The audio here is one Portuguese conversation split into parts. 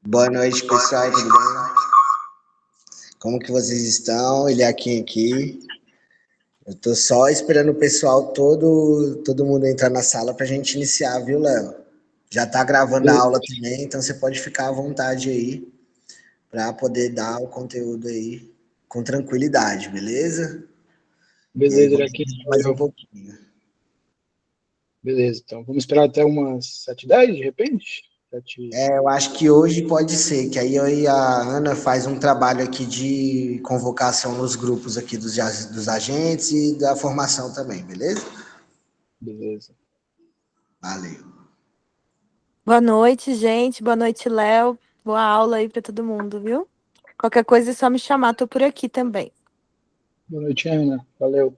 Boa noite, pessoal, tudo bem? Como que vocês estão? Ele é aqui. Eu tô só esperando o pessoal todo mundo entrar na sala pra gente iniciar, viu, Léo? Já tá gravando a aula também, então você pode ficar à vontade aí pra poder dar o conteúdo aí com tranquilidade, beleza? E aí Beleza, ele vamos aqui esperar sou mais um eu. pouquinho. Beleza, então vamos esperar até umas 7h10, de repente? 7. Eu acho que hoje pode ser, que aí eu e a Ana faz um trabalho aqui de convocação nos grupos aqui dos agentes e da formação também, beleza? Beleza. Valeu. Boa noite, gente. Boa noite, Léo. Boa aula aí pra todo mundo, viu? Qualquer coisa é só me chamar, tô por aqui também. Boa noite, Ana. Valeu.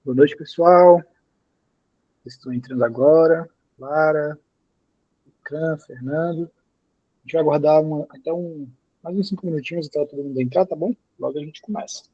Boa noite, pessoal. Estou entrando agora. Lara, Can, Fernando. A gente vai aguardar mais uns 5 minutinhos até todo mundo entrar, tá bom? Logo a gente começa.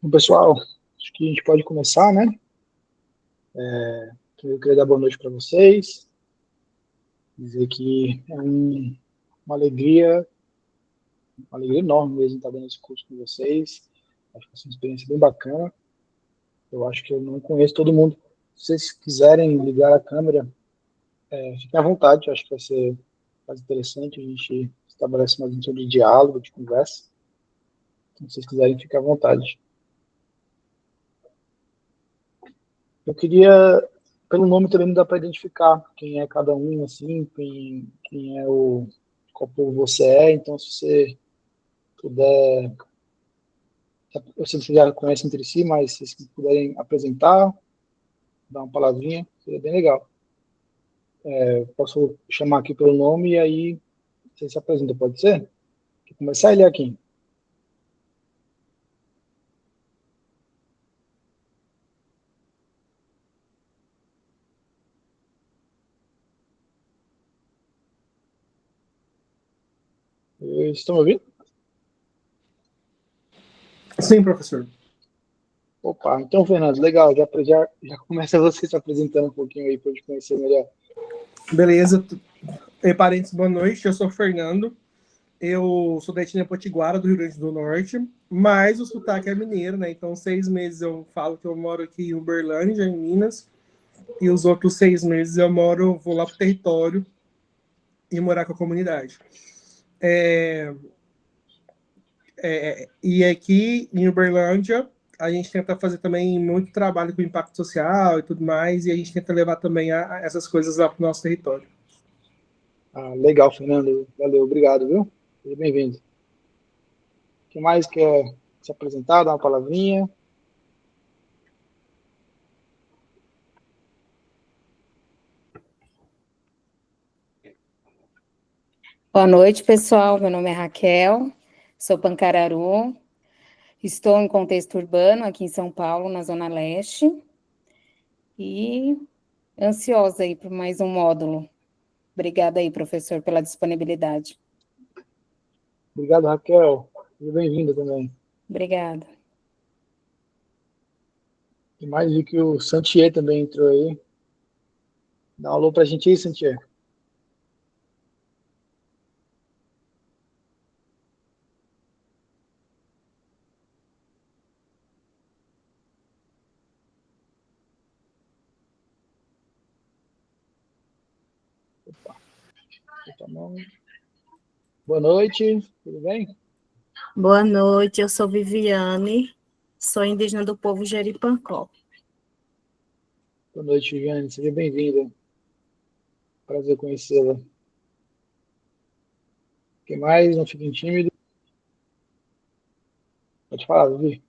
Bom, pessoal, acho que a gente pode começar, né? Eu queria dar boa noite para vocês, dizer que é uma alegria enorme mesmo estar dando esse curso com vocês. Acho que vai ser uma experiência bem bacana. Eu acho que eu não conheço todo mundo. Se vocês quiserem ligar a câmera, fiquem à vontade. Eu acho que vai ser mais interessante. A gente estabelece mais um tipo de diálogo, de conversa. Então, se vocês quiserem, fiquem à vontade. Eu queria, pelo nome também não dá para identificar quem é cada um, assim, quem é qual povo você é. Então, se você puder, eu sei que vocês já conhecem entre si, mas se vocês puderem apresentar, dar uma palavrinha, seria bem legal. Posso chamar aqui pelo nome e aí você se apresenta, pode ser? Vou começar ele aqui. Estão me ouvindo? Sim, professor. Opa, então, Fernando, legal, já começa você se apresentando um pouquinho aí para eu te conhecer melhor. Beleza. Parentes, boa noite. Eu sou o Fernando. Eu sou da etnia Potiguara, do Rio Grande do Norte, mas o sotaque é mineiro, né? Então, 6 meses eu falo que eu moro aqui em Uberlândia, em Minas, e os outros 6 meses vou lá pro território e morar com a comunidade. E aqui em Uberlândia, a gente tenta fazer também muito trabalho com impacto social e tudo mais, e a gente tenta levar também essas coisas lá para o nosso território. Legal, Fernando. Valeu, obrigado, viu? Seja bem-vindo. Quem mais quer se apresentar, dar uma palavrinha? Boa noite, pessoal. Meu nome é Raquel, sou pancararu, estou em contexto urbano aqui em São Paulo, na Zona Leste, e ansiosa aí por mais um módulo. Obrigada aí, professor, pela disponibilidade. Obrigado, Raquel. Seja bem-vinda também. Obrigada. E mais vi que o Santier também entrou aí. Dá um alô pra gente aí, Santier. Opa. Boa noite, tudo bem? Boa noite, eu sou Viviane, sou indígena do povo Jeripancó. Boa noite, Viviane, seja bem-vinda. Prazer conhecê-la. Quem mais? Não fiquem tímidos. Pode falar, Vivi.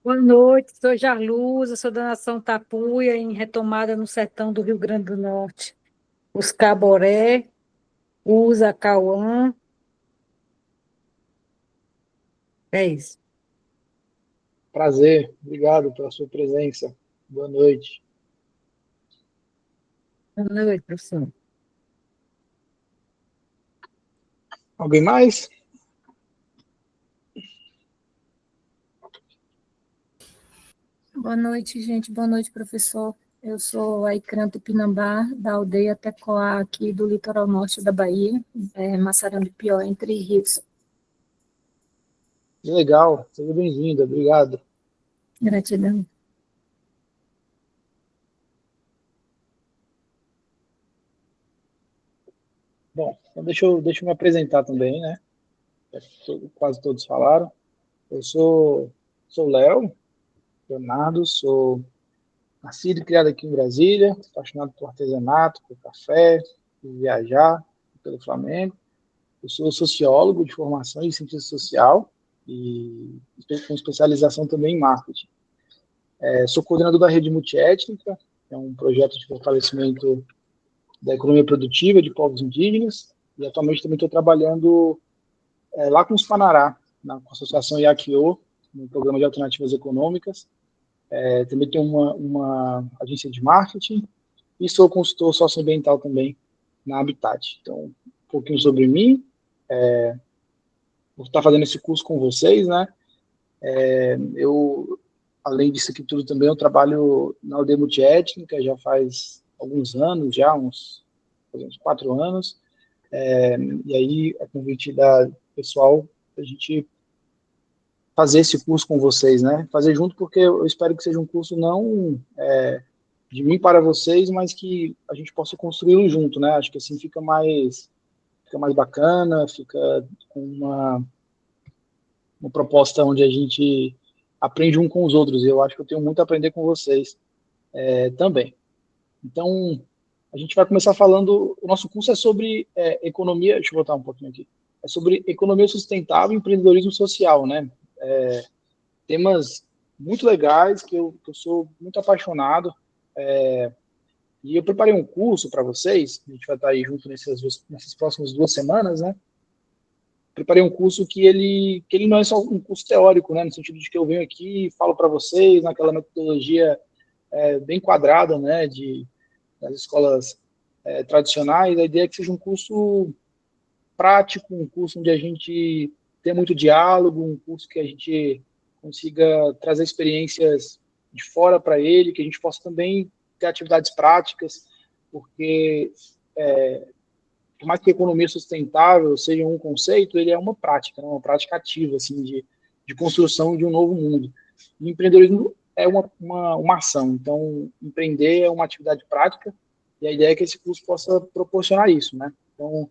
Boa noite, sou Jarluza, sou da Nação Tapuia, em Retomada, no sertão do Rio Grande do Norte. Os Caboré, Usa, Cauã. É isso. Prazer, obrigado pela sua presença. Boa noite. Boa noite, professor. Alguém mais? Boa noite, gente. Boa noite, professor. Eu sou a Icrã Tupinambá, da aldeia Tecoá, aqui do litoral norte da Bahia, Massarandupió, Entre Rios. Que legal, seja bem-vinda, obrigado. Gratidão. Bom, então deixa eu me apresentar também, né? Quase todos falaram. Eu sou Léo, Leonardo, sou nascido e criado aqui em Brasília, apaixonado por artesanato, por café, por viajar, pelo Flamengo. Eu sou sociólogo de formação e cientista social e com especialização também em marketing. Sou coordenador da Rede Multiétnica, que é um projeto de fortalecimento da economia produtiva de povos indígenas, e atualmente também estou trabalhando lá com os Panará, na Associação IACIO, no Programa de Alternativas Econômicas. Também tenho uma agência de marketing e sou consultor socioambiental também na Habitat. Então, um pouquinho sobre mim. Vou estar fazendo esse curso com vocês, né? Eu, além disso aqui tudo também, eu trabalho na aldeia multiétnica já faz alguns anos, uns 4 anos, e aí a convite da pessoal, a gente fazer esse curso com vocês, né? Fazer junto, porque eu espero que seja um curso não de mim para vocês, mas que a gente possa construí-lo junto, né? Acho que assim fica mais bacana, fica com uma proposta onde a gente aprende um com os outros, e eu acho que eu tenho muito a aprender com vocês também. Então, a gente vai começar falando, o nosso curso é sobre economia, deixa eu voltar um pouquinho aqui, é sobre economia sustentável e empreendedorismo social, né? Temas muito legais, que eu sou muito apaixonado, e eu preparei um curso para vocês, a gente vai estar aí junto nessas próximas 2 semanas, né? Preparei um curso que ele não é só um curso teórico, né? No sentido de que eu venho aqui e falo para vocês naquela metodologia bem quadrada, né? Das escolas tradicionais. A ideia é que seja um curso prático, um curso onde a gente tenha muito diálogo, um curso que a gente consiga trazer experiências de fora para ele, que a gente possa também ter atividades práticas, porque por mais que a economia sustentável seja um conceito, ele é uma prática, né? Uma prática ativa, assim, de construção de um novo mundo. E empreendedorismo é uma ação, então empreender é uma atividade prática, e a ideia é que esse curso possa proporcionar isso, né? Então,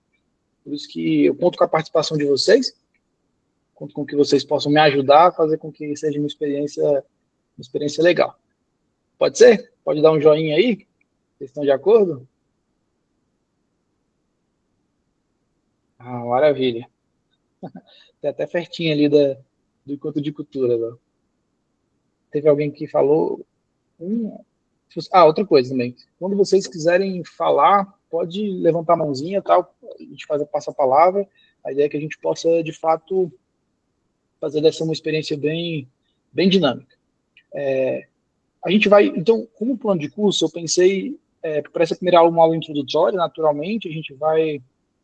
por isso que eu conto com a participação de vocês, conto com que vocês possam me ajudar a fazer com que seja uma experiência legal. Pode ser? Pode dar um joinha aí? Vocês estão de acordo? Ah, maravilha. Tem até pertinho ali do encontro de cultura. Né? Teve alguém que falou... outra coisa também. Quando vocês quiserem falar, pode levantar a mãozinha, tal, a gente passa a palavra. A ideia é que a gente possa, de fato, fazer dessa uma experiência bem dinâmica. A gente vai... Então, como plano de curso, eu pensei... para essa primeira aula, uma aula introdutória, naturalmente, a gente vai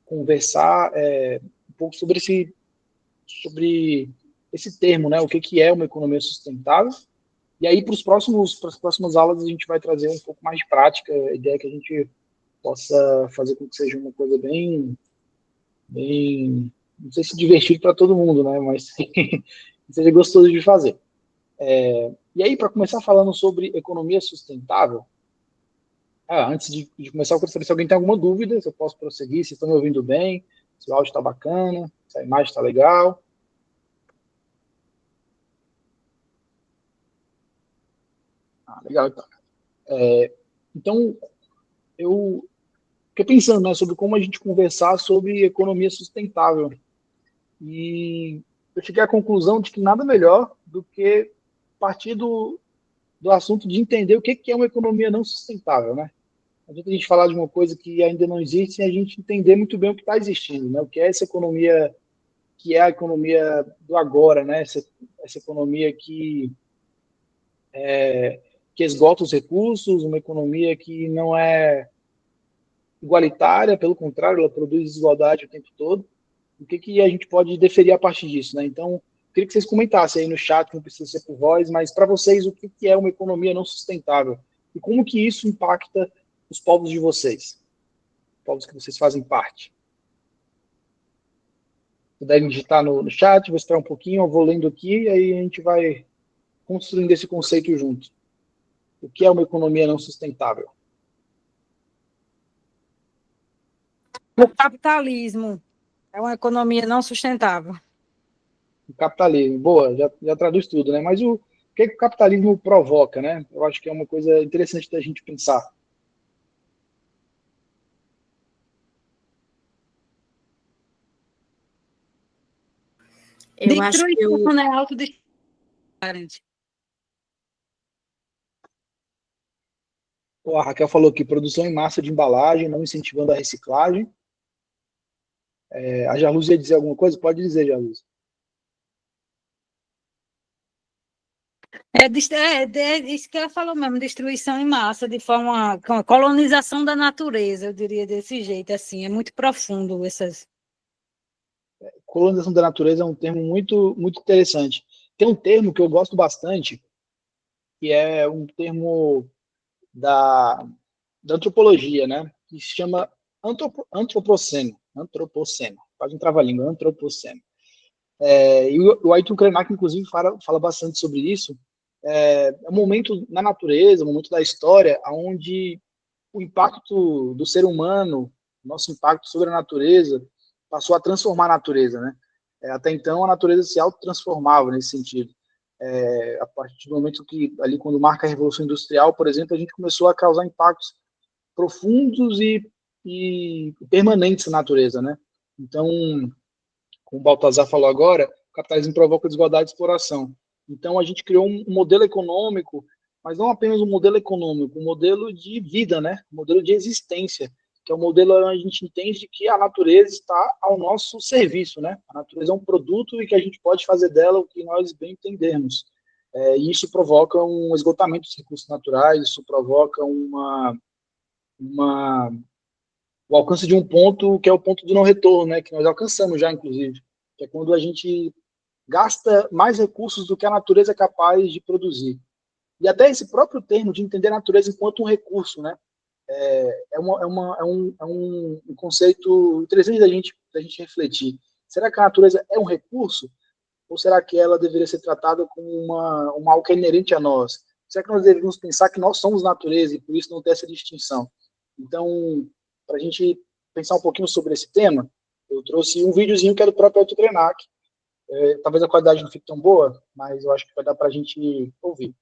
conversar um pouco sobre esse termo, né? O que é uma economia sustentável. E aí, para as próximas aulas, a gente vai trazer um pouco mais de prática. A ideia é que a gente possa fazer com que seja uma coisa bem não sei se divertido para todo mundo, né? Mas que seja gostoso de fazer. E aí, para começar falando sobre economia sustentável, antes de começar, eu quero saber se alguém tem alguma dúvida, se eu posso prosseguir, se estão me ouvindo bem, se o áudio está bacana, se a imagem está legal. Legal, então. Então, eu fiquei pensando, né, sobre como a gente conversar sobre economia sustentável. E eu cheguei à conclusão de que nada melhor do que partir do assunto de entender o que é uma economia não sustentável, né? A gente falar de uma coisa que ainda não existe sem a gente entender muito bem o que está existindo, né? O que é essa economia, que é a economia do agora, né? Essa economia que esgota os recursos, uma economia que não é igualitária, pelo contrário, ela produz desigualdade o tempo todo. O que a gente pode deferir a partir disso, né? Então, queria que vocês comentassem aí no chat, não precisa ser por voz, mas para vocês, o que é uma economia não sustentável? E como que isso impacta os povos de vocês? Povos que vocês fazem parte. Puderem digitar no chat, vou esperar um pouquinho, eu vou lendo aqui, e aí a gente vai construindo esse conceito junto. O que é uma economia não sustentável? O capitalismo é uma economia não sustentável. O capitalismo, boa, já traduz tudo, né? Mas o que o capitalismo provoca, né? Eu acho que é uma coisa interessante da gente pensar. Eu acho que Destruição, né? Autodestruição. A Raquel falou que produção em massa de embalagem, não incentivando a reciclagem. A Jarluz ia dizer alguma coisa? Pode dizer, Jarluz. Isso que ela falou mesmo, destruição em massa, de forma, colonização da natureza, eu diria desse jeito, assim, é muito profundo essas... Colonização da natureza é um termo muito, muito interessante. tem um termo que eu gosto bastante, que é um termo da antropologia, né? Que se chama antropoceno. Antropoceno. Faz um trava-língua, antropoceno. E o Ayrton Krenak, inclusive, fala bastante sobre isso. É um momento na natureza, um momento da história, onde o impacto do ser humano, nosso impacto sobre a natureza, passou a transformar a natureza, né? Até então, a natureza se autotransformava nesse sentido. A partir do momento que, ali, quando marca a Revolução Industrial, por exemplo, a gente começou a causar impactos profundos e permanentes na natureza, né? Então, como o Baltazar falou agora, o capitalismo provoca desigualdade e exploração. Então, a gente criou um modelo econômico, mas não apenas um modelo econômico, um modelo de vida, né? Um modelo de existência, que é um modelo onde a gente entende que a natureza está ao nosso serviço, né? A natureza é um produto e que a gente pode fazer dela o que nós bem entendermos. E isso provoca um esgotamento dos recursos naturais, isso provoca o alcance de um ponto que é o ponto de não retorno, né? Que nós alcançamos já, inclusive, que é quando a gente gasta mais recursos do que a natureza é capaz de produzir. E até esse próprio termo de entender a natureza enquanto um recurso, né? É um conceito interessante da gente refletir. Será que a natureza é um recurso? Ou será que ela deveria ser tratada como algo que é inerente a nós? Será que nós deveríamos pensar que nós somos natureza e por isso não ter essa distinção? Então, para a gente pensar um pouquinho sobre esse tema, eu trouxe um videozinho que é do próprio Ayrton Krenak. Talvez a qualidade não fique tão boa, mas eu acho que vai dar para a gente ouvir.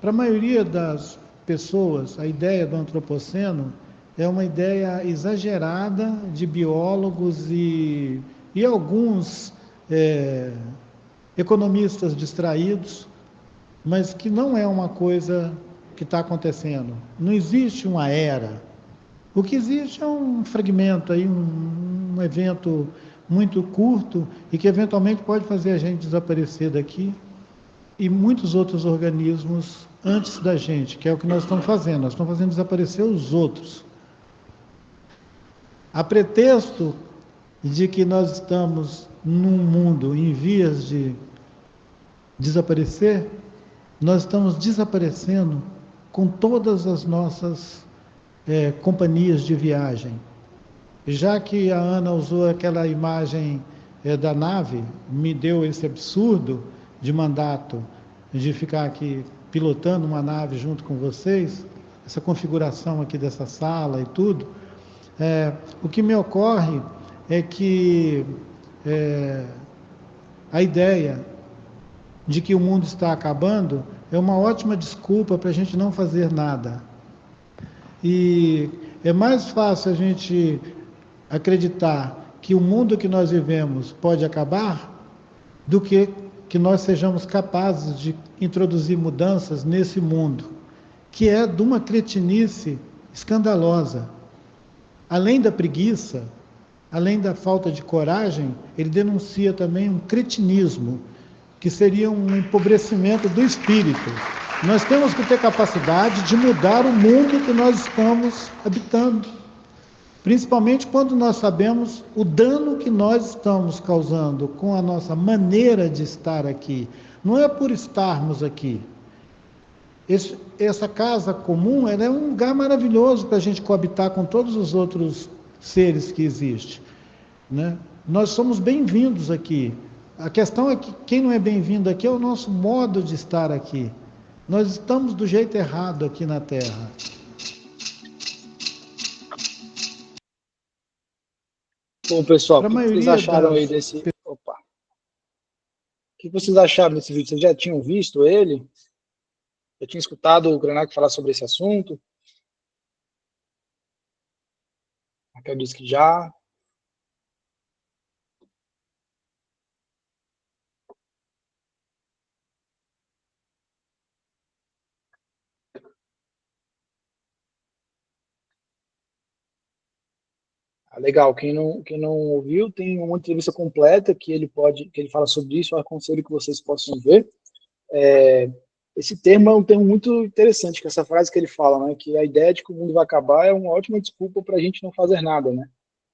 Para a maioria das pessoas, a ideia do antropoceno é uma ideia exagerada de biólogos e alguns economistas distraídos, mas que não é uma coisa que está acontecendo. Não existe uma era. O que existe é um fragmento, aí, um evento muito curto e que eventualmente pode fazer a gente desaparecer daqui e muitos outros organismos antes da gente, que é o que nós estamos fazendo. Nós estamos fazendo desaparecer os outros. A pretexto de que nós estamos num mundo em vias de desaparecer, nós estamos desaparecendo com todas as nossas companhias de viagem. Já que a Ana usou aquela imagem da nave, me deu esse absurdo de mandato de ficar aqui pilotando uma nave junto com vocês, essa configuração aqui dessa sala e tudo, o que me ocorre é que a ideia de que o mundo está acabando é uma ótima desculpa para a gente não fazer nada. E é mais fácil a gente acreditar que o mundo que nós vivemos pode acabar do que nós sejamos capazes de introduzir mudanças nesse mundo, que é de uma cretinice escandalosa. Além da preguiça, além da falta de coragem, ele denuncia também um cretinismo, que seria um empobrecimento do espírito. Nós temos que ter capacidade de mudar o mundo que nós estamos habitando, principalmente quando nós sabemos o dano que nós estamos causando com a nossa maneira de estar aqui. Não é por estarmos aqui. Essa casa comum, ela é um lugar maravilhoso para a gente coabitar com todos os outros seres que existem, né? Nós somos bem-vindos aqui. A questão é que quem não é bem-vindo aqui é o nosso modo de estar aqui. Nós estamos do jeito errado aqui na Terra. Bom, pessoal, o que vocês acharam aí desse... Opa. O que vocês acharam desse vídeo? Vocês já tinham visto ele? Já tinham escutado o Krenak falar sobre esse assunto? A Raquel disse que já. Legal, quem não ouviu, tem uma entrevista completa que ele fala sobre isso, eu aconselho que vocês possam ver. Esse termo é um termo muito interessante, que essa frase que ele fala, né, que a ideia de que o mundo vai acabar é uma ótima desculpa para a gente não fazer nada, né?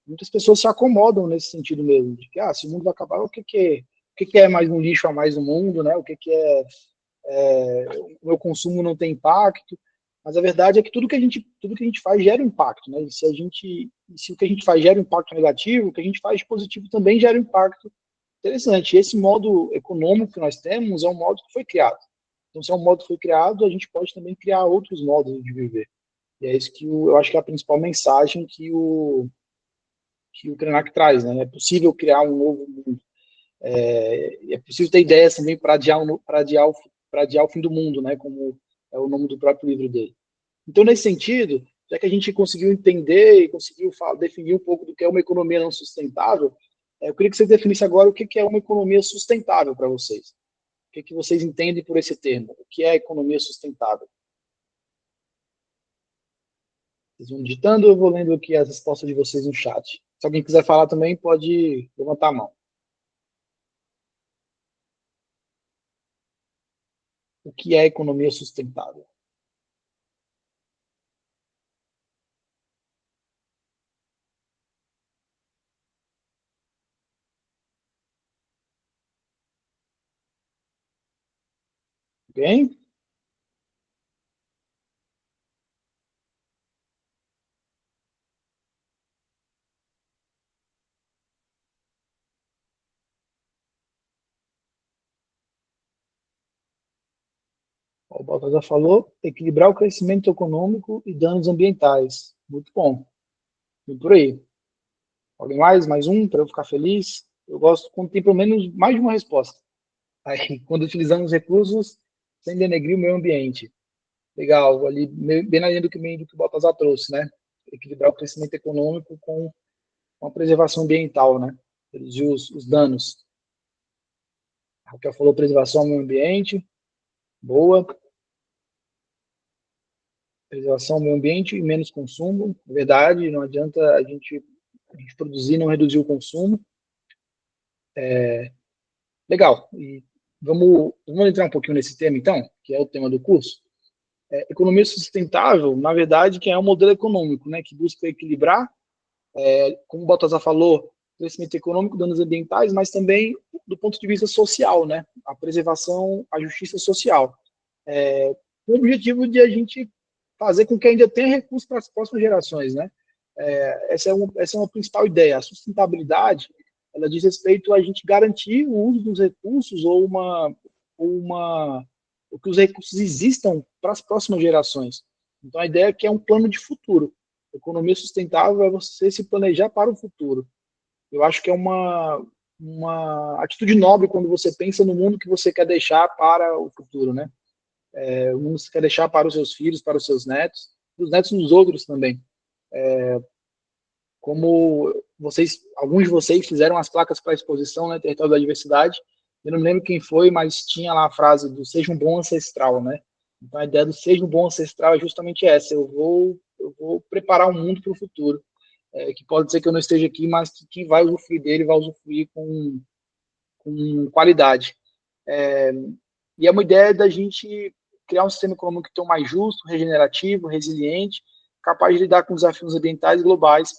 Muitas pessoas se acomodam nesse sentido mesmo, de que se o mundo vai acabar, o que que é mais um lixo a mais no mundo, né? O que é o meu consumo não tem impacto, mas a verdade é que tudo que a gente faz gera impacto, né? E se o que a gente faz gera impacto negativo, o que a gente faz de positivo também gera impacto interessante. E esse modo econômico que nós temos é um modo que foi criado. Então, se é um modo que foi criado, a gente pode também criar outros modos de viver. E é isso que eu acho que é a principal mensagem que o Krenak traz, né? É possível criar um novo mundo. É possível ter ideias também para adiar o fim do mundo, né? Como é o nome do próprio livro dele. Então, nesse sentido, já que a gente conseguiu entender e conseguiu definir um pouco do que é uma economia não sustentável, eu queria que você definisse agora o que é uma economia sustentável para vocês. O que vocês entendem por esse termo? O que é economia sustentável? Vocês vão digitando, eu vou lendo aqui as respostas de vocês no chat. Se alguém quiser falar também, pode levantar a mão. O que é economia sustentável? Bem? O Baltazar falou, equilibrar o crescimento econômico e danos ambientais. Muito bom. E por aí. Alguém mais? Mais um, para eu ficar feliz? Eu gosto quando tem pelo menos mais de uma resposta. Aí, quando utilizamos recursos sem denegrir o meio ambiente. Legal, ali bem na linha do que o Baltazar trouxe, né? Equilibrar o crescimento econômico com a preservação ambiental, né? Reduzir os danos. A Raquel falou preservação ao meio ambiente. Boa. Preservação ao meio ambiente e menos consumo. Verdade, não adianta a gente produzir e não reduzir o consumo. Legal. E vamos entrar um pouquinho nesse tema, então, que é o tema do curso. Economia sustentável, na verdade, que é um modelo econômico, né, que busca equilibrar, como o Baltazar falou, crescimento econômico, danos ambientais, mas também do ponto de vista social, né, a preservação, a justiça social. Com o objetivo de a gente fazer com que ainda tenha recursos para as próximas gerações, né? Essa é uma principal ideia. A sustentabilidade, ela diz respeito a gente garantir o uso dos recursos ou que os recursos existam para as próximas gerações. Então, a ideia é que é um plano de futuro. Economia sustentável é você se planejar para o futuro. Eu acho que é uma atitude nobre quando você pensa no mundo que você quer deixar para o futuro, né? O mundo que você quer deixar para os seus filhos, para os seus netos, os netos dos outros também. Como alguns de vocês fizeram as placas para a exposição, né, Território da Diversidade, eu não me lembro quem foi, mas tinha lá a frase do seja um bom ancestral, né? Então a ideia do seja um bom ancestral é justamente essa, eu vou preparar um mundo para o futuro, que pode ser que eu não esteja aqui, mas que quem vai usufruir dele vai usufruir com qualidade. E é uma ideia da gente criar um sistema econômico tão mais justo, regenerativo, resiliente, capaz de lidar com os desafios ambientais globais,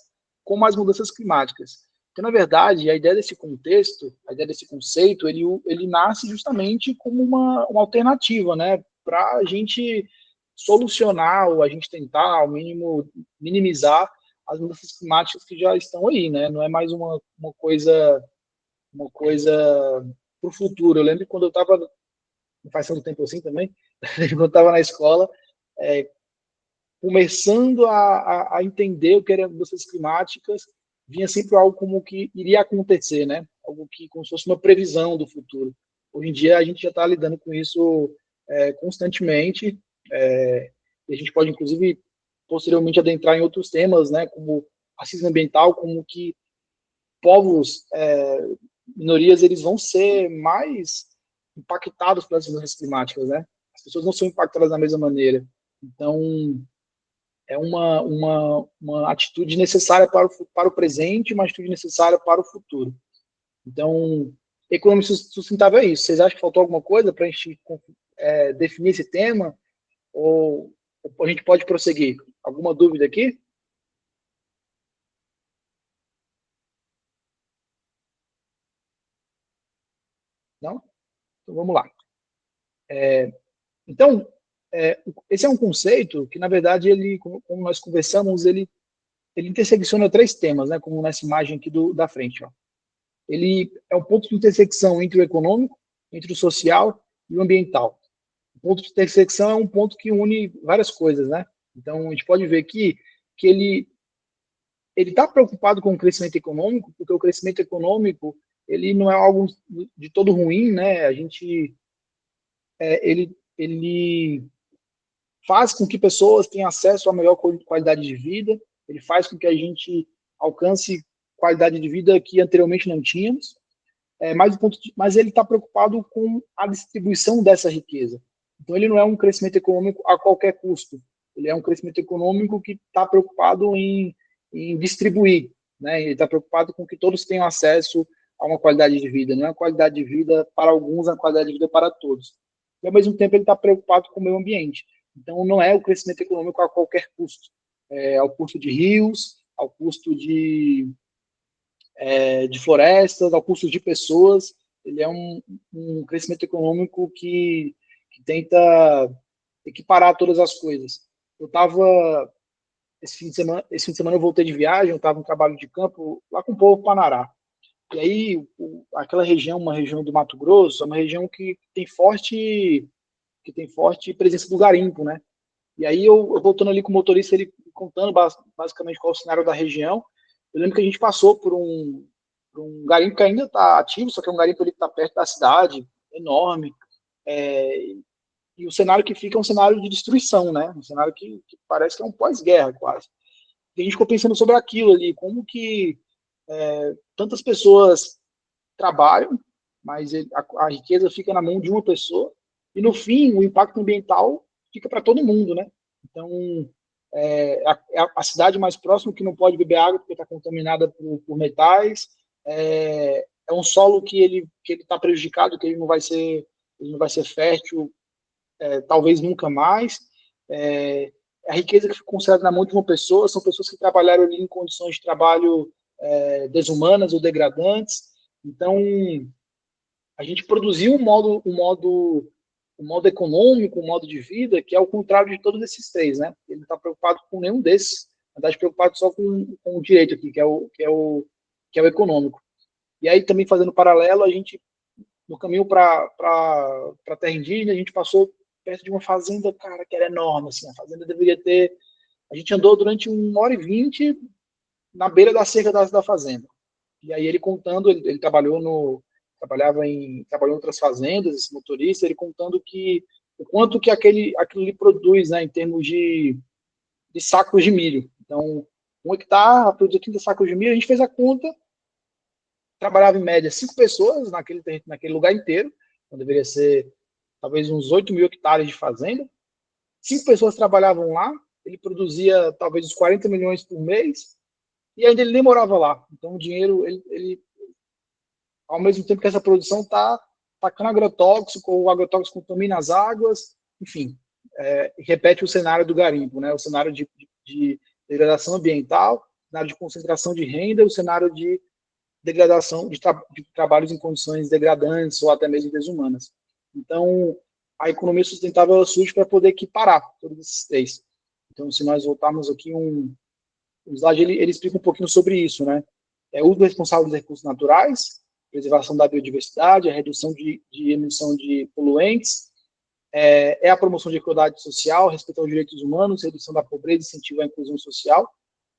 como as mudanças climáticas. Então, na verdade, a ideia desse contexto, a ideia desse conceito, ele nasce justamente como uma alternativa, né, para a gente solucionar, ou a gente tentar, ao mínimo, minimizar as mudanças climáticas que já estão aí, né? Não é mais uma coisa para o futuro. Eu lembro que quando eu estava, não faz tanto tempo assim também, quando eu estava na escola, começando a entender o que eram mudanças climáticas, vinha sempre algo como que iria acontecer, né? Algo que como se fosse uma previsão do futuro. Hoje em dia a gente já está lidando com isso constantemente, e a gente pode inclusive posteriormente adentrar em outros temas, né? Como racismo ambiental, como que povos, minorias, eles vão ser mais impactados pelas mudanças climáticas, né? As pessoas não são impactadas da mesma maneira. Então, é uma atitude necessária para o presente, uma atitude necessária para o futuro. Então, economia sustentável é isso. Vocês acham que faltou alguma coisa para a gente definir esse tema? Ou a gente pode prosseguir? Alguma dúvida aqui? Não? Então, vamos lá. Então, esse é um conceito que, na verdade, ele, como nós conversamos, ele intersecciona 3 temas, né, como nessa imagem aqui da frente. Ó. Ele é um ponto de intersecção entre o econômico, entre o social e o ambiental. O ponto de intersecção é um ponto que une várias coisas, né? Então, a gente pode ver que ele está preocupado com o crescimento econômico, porque o crescimento econômico ele não é algo de todo ruim, né? Ele faz com que pessoas tenham acesso a melhor qualidade de vida, ele faz com que a gente alcance qualidade de vida que anteriormente não tínhamos, mas ele está preocupado com a distribuição dessa riqueza. Então, ele não é um crescimento econômico a qualquer custo, ele é um crescimento econômico que está preocupado em distribuir, né? Ele está preocupado com que todos tenham acesso a uma qualidade de vida, não é uma qualidade de vida para alguns, é uma qualidade de vida para todos. E, ao mesmo tempo, ele está preocupado com o meio ambiente. Então, não é o crescimento econômico a qualquer custo. Ao custo de rios, ao custo de florestas, ao custo de pessoas. Ele é um crescimento econômico que tenta equiparar todas as coisas. Eu estava, esse fim de semana eu voltei de viagem, eu estava em trabalho de campo lá com o povo Panará. E aí, aquela região, uma região do Mato Grosso, é uma região que tem forte presença do garimpo, né? E aí, eu voltando ali com o motorista, ele contando basicamente qual é o cenário da região, eu lembro que a gente passou por um garimpo que ainda está ativo, só que é um garimpo ali que está perto da cidade, enorme, e o cenário que fica é um cenário de destruição, né? Um cenário que parece que é um pós-guerra, quase. E a gente ficou pensando sobre aquilo ali, como que tantas pessoas trabalham, mas a riqueza fica na mão de uma pessoa, e no fim, o impacto ambiental fica para todo mundo, né? Então, a cidade mais próxima que não pode beber água porque está contaminada por metais, é um solo que ele está prejudicado, que ele não vai ser fértil, talvez nunca mais. A riqueza que fica concentrada na mão de uma pessoa, são pessoas que trabalharam ali em condições de trabalho desumanas ou degradantes. Então, a gente produziu um modo econômico, um modo de vida que é o contrário de todos esses 3, né? Ele não está preocupado com nenhum desses, na verdade, preocupado só com o direito aqui, que é o econômico. E aí, também fazendo paralelo, a gente, no caminho para a terra indígena, a gente passou perto de uma fazenda, cara, que era enorme, assim, a fazenda deveria ter... A gente andou durante 1h20 na beira da cerca da fazenda. E aí ele contando, ele trabalhou em outras fazendas, esse motorista, ele contando o quanto que aquilo ali produz, né, em termos de sacos de milho. Então, 1 hectare produz 30 sacos de milho, a gente fez a conta, trabalhava em média 5 pessoas naquele lugar inteiro, então deveria ser talvez uns 8.000 hectares de fazenda. 5 pessoas trabalhavam lá, ele produzia talvez uns 40 milhões por mês, e ainda ele nem morava lá. Então, o dinheiro, ele ao mesmo tempo que essa produção está tacando agrotóxico, ou o agrotóxico contamina as águas, enfim, repete o cenário do garimpo, né? O cenário de degradação ambiental, o cenário de concentração de renda, o cenário de degradação de trabalhos em condições degradantes ou até mesmo desumanas. Então, a economia sustentável surge para poder equiparar todos esses 3. Então, se nós voltarmos aqui o slide, ele explica um pouquinho sobre isso, né? Uso responsável dos recursos naturais, preservação da biodiversidade, a redução de emissão de poluentes, a promoção de equidade social, respeito aos direitos humanos, redução da pobreza, incentivo à inclusão social,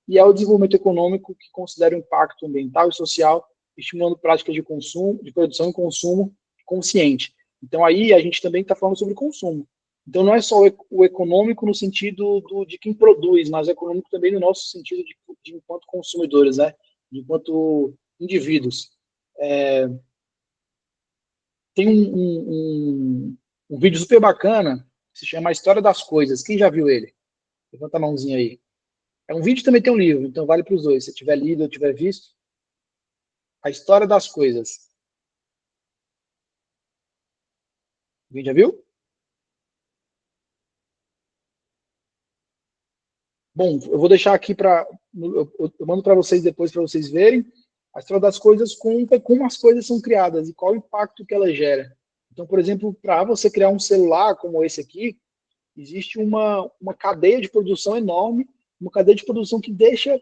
e é o desenvolvimento econômico que considera o impacto ambiental e social, estimulando práticas de consumo, de produção e consumo consciente. Então, aí a gente também está falando sobre consumo. Então, não é só o econômico no sentido de quem produz, mas o econômico também no nosso sentido de enquanto consumidores, né? De enquanto indivíduos. Tem um vídeo super bacana, que se chama A História das Coisas. Quem já viu ele? Levanta a mãozinha aí. É um vídeo, também tem um livro, então vale para os dois. Se tiver lido ou tiver visto. A História das Coisas. Alguém já viu? Bom, eu vou deixar aqui eu mando para vocês depois, para vocês verem. A história das coisas conta como as coisas são criadas e qual o impacto que ela gera. Então, por exemplo, para você criar um celular como esse aqui, existe uma cadeia de produção enorme, uma cadeia de produção que deixa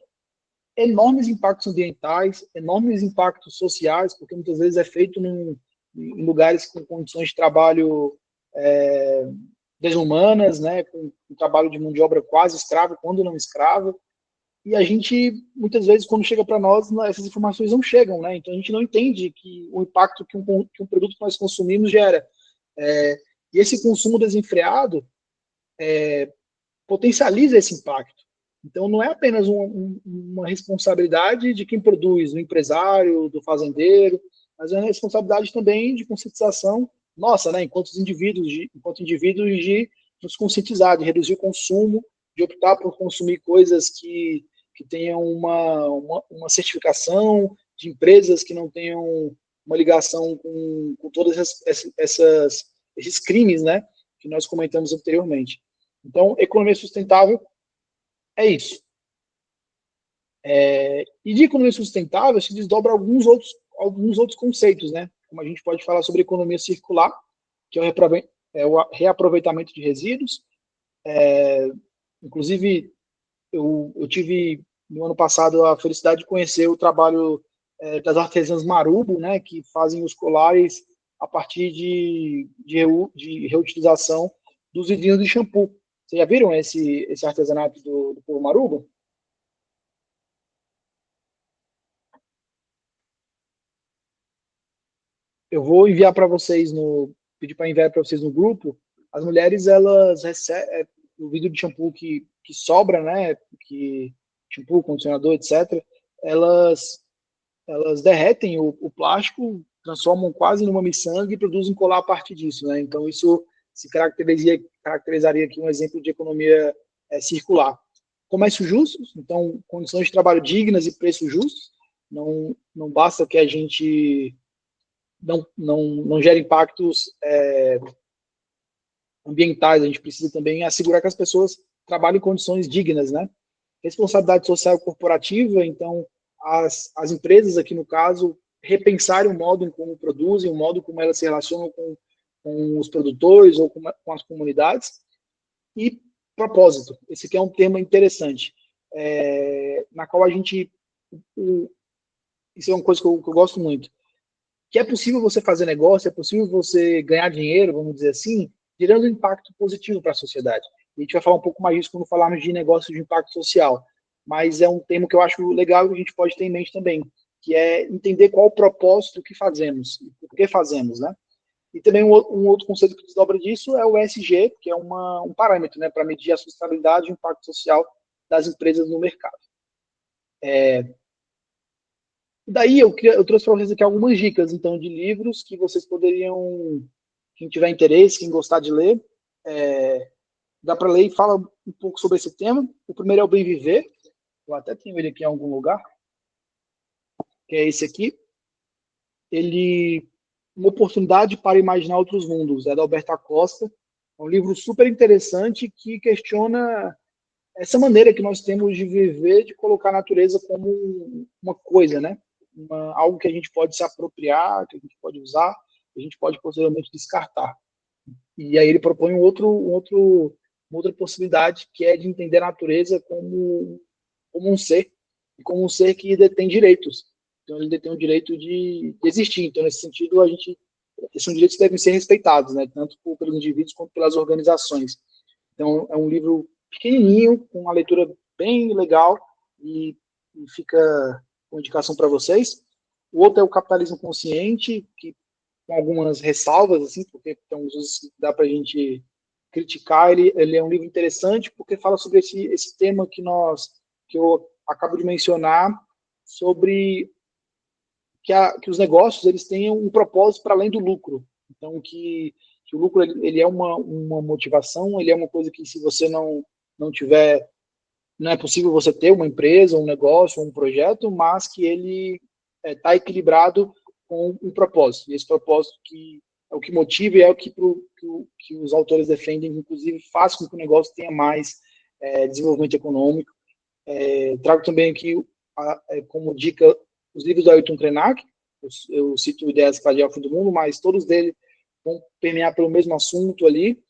enormes impactos ambientais, enormes impactos sociais, porque muitas vezes é feito em lugares com condições de trabalho desumanas, né, com trabalho de mão de obra quase escrava, quando não escrava, e a gente, muitas vezes, quando chega para nós, essas informações não chegam, né, então a gente não entende que o impacto que um produto que nós consumimos gera. E esse consumo desenfreado potencializa esse impacto. Então, não é apenas uma responsabilidade de quem produz, do empresário, do fazendeiro, mas é uma responsabilidade também de conscientização nossa, né, enquanto indivíduos de nos conscientizar, de reduzir o consumo, de optar por consumir coisas que tenham uma certificação, de empresas que não tenham uma ligação com todos esses crimes, né, que nós comentamos anteriormente. Então, economia sustentável é isso. E de economia sustentável se desdobra alguns outros conceitos, né? Como a gente pode falar sobre economia circular, que é o reaproveitamento de resíduos. Inclusive, eu tive, no ano passado, a felicidade de conhecer o trabalho das artesãs Marubo, né? Que fazem os colares a partir de reutilização dos vidrinhos de shampoo. Vocês já viram esse artesanato do povo Marubo? Eu vou enviar para vocês pedir para enviar para vocês no grupo. As mulheres, elas recebem o vidro de shampoo que sobra, né? Que shampoo, condicionador, etc. Elas derretem o plástico, transformam quase numa miçanga e produzem colar a partir disso, né? Então isso se caracterizaria aqui um exemplo de economia circular. Comércio justo, então condições de trabalho dignas e preços justos. Não basta que a gente não gere impactos ambientais, a gente precisa também assegurar que as pessoas trabalhem em condições dignas, né? Responsabilidade social corporativa, então as empresas aqui no caso repensarem o modo em como produzem, o modo como elas se relacionam com os produtores ou com as comunidades. E propósito, esse aqui é um tema interessante, na qual a gente, isso é uma coisa que eu gosto muito, que é possível você fazer negócio, é possível você ganhar dinheiro, vamos dizer assim, gerando um impacto positivo para a sociedade. E a gente vai falar um pouco mais disso quando falarmos de negócio de impacto social. Mas é um tema que eu acho legal e que a gente pode ter em mente também, que é entender qual o propósito que fazemos, e por que fazemos, né? E também um outro conceito que desdobra disso é o ESG, que é um parâmetro, né, para medir a sustentabilidade e o impacto social das empresas no mercado. Daí eu trouxe para vocês aqui algumas dicas, então, de livros que vocês poderiam, quem tiver interesse, quem gostar de ler, dá para ler e fala um pouco sobre esse tema. O primeiro é o Bem Viver, eu até tenho ele aqui em algum lugar, que é esse aqui. Uma oportunidade para imaginar outros mundos, é da Alberta Costa. É um livro super interessante que questiona essa maneira que nós temos de viver, de colocar a natureza como uma coisa, né? Algo que a gente pode se apropriar, que a gente pode usar, que a gente pode posteriormente descartar. E aí ele propõe uma outra possibilidade, que é de entender a natureza como um ser, e como um ser que detém direitos. Então ele detém o direito de existir. Então, nesse sentido, esses direitos devem ser respeitados, né? Tanto pelos indivíduos quanto pelas organizações. Então, é um livro pequenininho, com uma leitura bem legal, e fica com indicação para vocês. O outro é o Capitalismo Consciente, que com algumas ressalvas, assim, porque tem uns que dá para a gente criticar. Ele é um livro interessante porque fala sobre esse tema que eu acabo de mencionar, sobre que os negócios eles tenham um propósito para além do lucro. Então, que o lucro ele é uma motivação, ele é uma coisa que, se você não tiver, não é possível você ter uma empresa, um negócio, um projeto, mas que ele está equilibrado com um propósito. E esse propósito que é o que motiva e é o que os autores defendem, inclusive faz com que o negócio tenha mais desenvolvimento econômico. Trago também aqui, como dica, os livros do Ailton Krenak, eu cito Ideias para o Fim do Mundo, mas todos deles vão permear pelo mesmo assunto ali,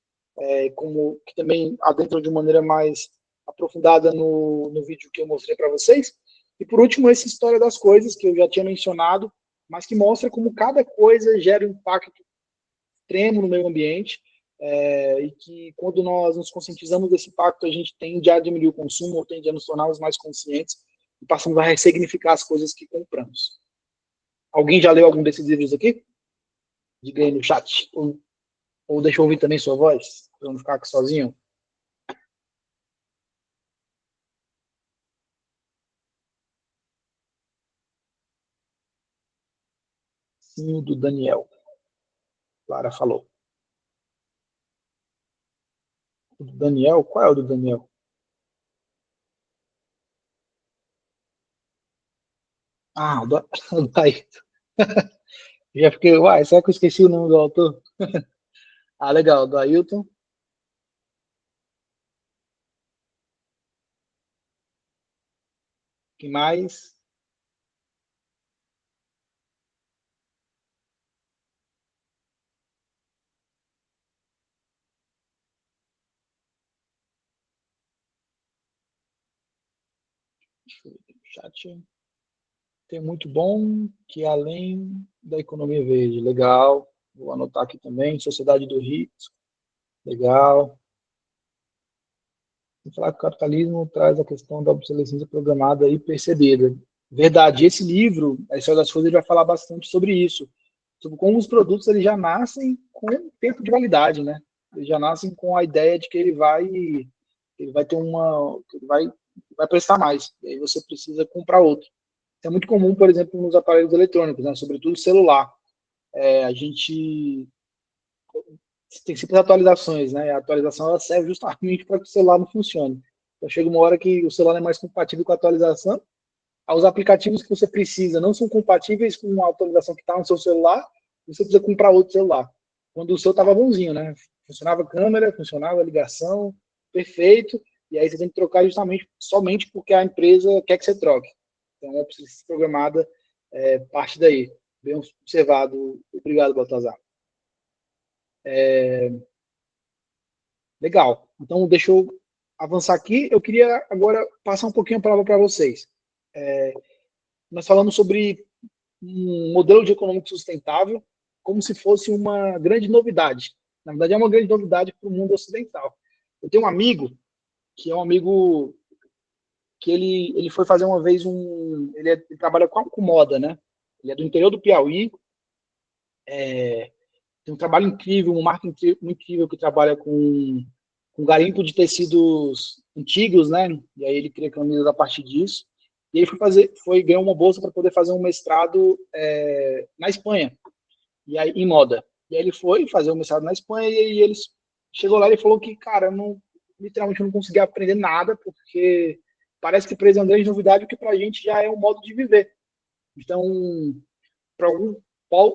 como que também adentro de uma maneira mais aprofundada no vídeo que eu mostrei para vocês. E por último, essa História das Coisas, que eu já tinha mencionado, mas que mostra como cada coisa gera um impacto extremo no meio ambiente, e que quando nós nos conscientizamos desse impacto, a gente tende a diminuir o consumo, ou tende a nos tornarmos mais conscientes, e passamos a ressignificar as coisas que compramos. Alguém já leu algum desses livros aqui? Diga aí no chat. Ou deixa eu ouvir também sua voz, para não ficar aqui sozinho. Sim, do Daniel. Clara falou. O do Daniel? Qual é o do Daniel? Ah, o do Ayrton. Já fiquei, uai, será que eu esqueci o nome do autor? Ah, legal, do Ailton. Que mais? Deixa eu ver no chat. Tem muito bom que além da economia verde. Legal. Vou anotar aqui também. Sociedade do Risco. Legal. Vou falar que o capitalismo traz a questão da obsolescência programada e percebida. Verdade. Esse livro, A História das Coisas, ele vai falar bastante sobre isso. Sobre como os produtos eles já nascem com tempo de validade, né? Eles já nascem com a ideia de que ele vai ter uma, que ele vai prestar mais. E aí você precisa comprar outro. É muito comum, por exemplo, nos aparelhos eletrônicos, né? Sobretudo celular. A gente tem sempre atualizações, né? A atualização ela serve justamente para que o celular não funcione. Então chega uma hora que o celular é mais compatível com a atualização, os aplicativos que você precisa não são compatíveis com a atualização que está no seu celular, você precisa comprar outro celular. Quando o seu estava bonzinho, né? Funcionava a câmera, funcionava a ligação, perfeito, e aí você tem que trocar justamente somente porque a empresa quer que você troque. Então é preciso ser programada, parte daí. Bem observado. Obrigado, Baltazar. Legal. Então, deixa eu avançar aqui. Eu queria agora passar um pouquinho a palavra para vocês. Nós falamos sobre um modelo de econômico sustentável como se fosse uma grande novidade. Na verdade, é uma grande novidade para o mundo ocidental. Eu tenho um amigo que é um amigo que ele foi fazer uma vez ele trabalha com moda, né? Ele é do interior do Piauí, tem um trabalho incrível, uma marca incrível que trabalha com garimpo de tecidos antigos, né? E aí ele cria camisas a partir disso. E ele ganhou uma bolsa para poder fazer um mestrado na Espanha, e aí em moda. E aí ele foi fazer o mestrado na Espanha e aí ele chegou lá e falou que, cara, literalmente não conseguia aprender nada porque parece que para eles é uma grande novidade, o que para a gente já é um modo de viver. Então, para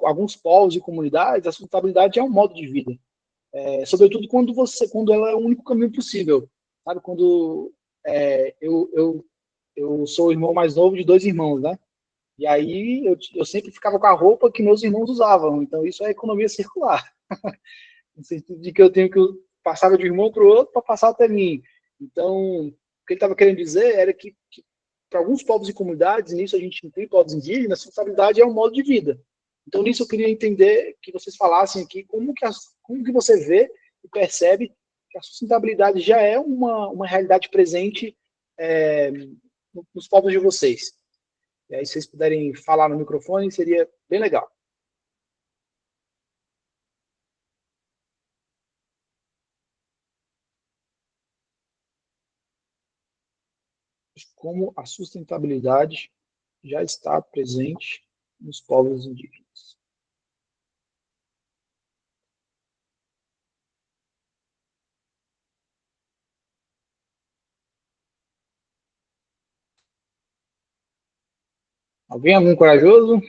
alguns povos e comunidades, a sustentabilidade é um modo de vida. Sobretudo quando ela é o único caminho possível. Sabe, quando eu sou o irmão mais novo de dois irmãos, né? E aí eu sempre ficava com a roupa que meus irmãos usavam. Então isso é economia circular. No sentido de que eu tenho que passar de um irmão para o outro para passar até mim. Então, o que ele estava querendo dizer era que para alguns povos e comunidades, nisso a gente inclui povos indígenas, a sustentabilidade é um modo de vida. Então, nisso eu queria entender que vocês falassem aqui como que você vê e percebe que a sustentabilidade já é uma realidade presente nos povos de vocês. E aí, se vocês puderem falar no microfone, seria bem legal. Como a sustentabilidade já está presente nos povos indígenas. Alguém é muito corajoso?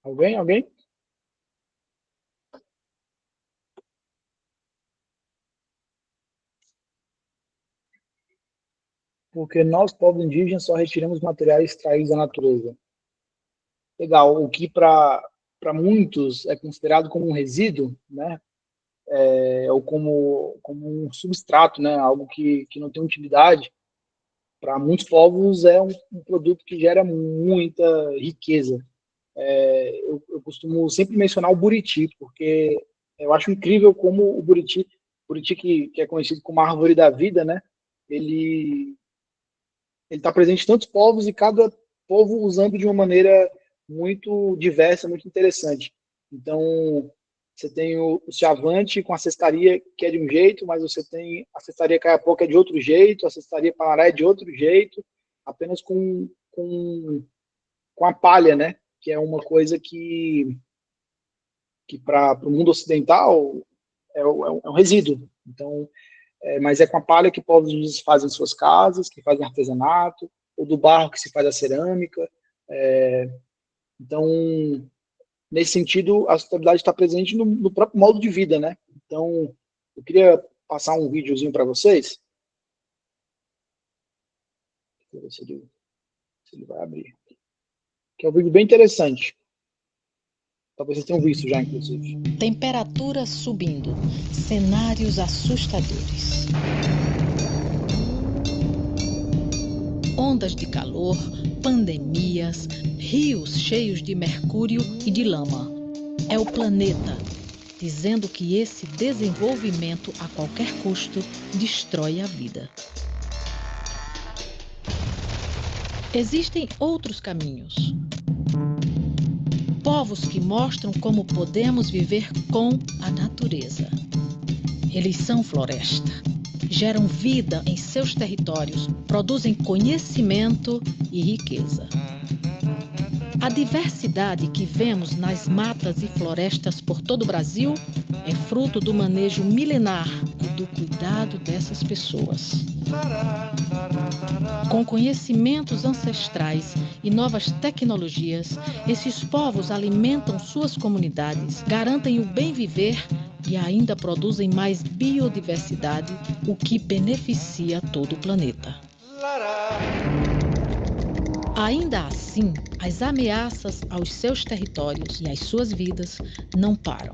Alguém? Porque nós, povos indígenas, só retiramos materiais extraídos da natureza. Legal, o que para muitos é considerado como um resíduo, né? Ou como um substrato, né? Algo que não tem utilidade. Para muitos povos é um produto que gera muita riqueza. Eu costumo sempre mencionar o buriti, porque eu acho incrível como o buriti que é conhecido como a árvore da vida, né? Ele está presente em tantos povos e cada povo usando de uma maneira muito diversa, muito interessante. Então, você tem o Chavante com a cestaria que é de um jeito, mas você tem a cestaria Caiapó que é de outro jeito, a cestaria Panaré é de outro jeito, apenas com a palha, né? Que é uma coisa que para o mundo ocidental é um resíduo. Então, mas é com a palha que povos indígenas fazem suas casas, que fazem artesanato, ou do barro que se faz a cerâmica. Então, nesse sentido, a sustentabilidade está presente no próprio modo de vida, né? Então, eu queria passar um videozinho para vocês. Deixa eu ver se ele vai abrir. Que é um vídeo bem interessante. Talvez vocês tenham visto já, inclusive. Temperatura subindo, cenários assustadores. Ondas de calor, pandemias, rios cheios de mercúrio e de lama. É o planeta dizendo que esse desenvolvimento a qualquer custo destrói a vida. Existem outros caminhos. Povos que mostram como podemos viver com a natureza. Eles são floresta, geram vida em seus territórios, produzem conhecimento e riqueza. A diversidade que vemos nas matas e florestas por todo o Brasil é fruto do manejo milenar e do cuidado dessas pessoas. Com conhecimentos ancestrais e novas tecnologias, esses povos alimentam suas comunidades, garantem o bem viver e ainda produzem mais biodiversidade, o que beneficia todo o planeta. Ainda assim, as ameaças aos seus territórios e às suas vidas não param,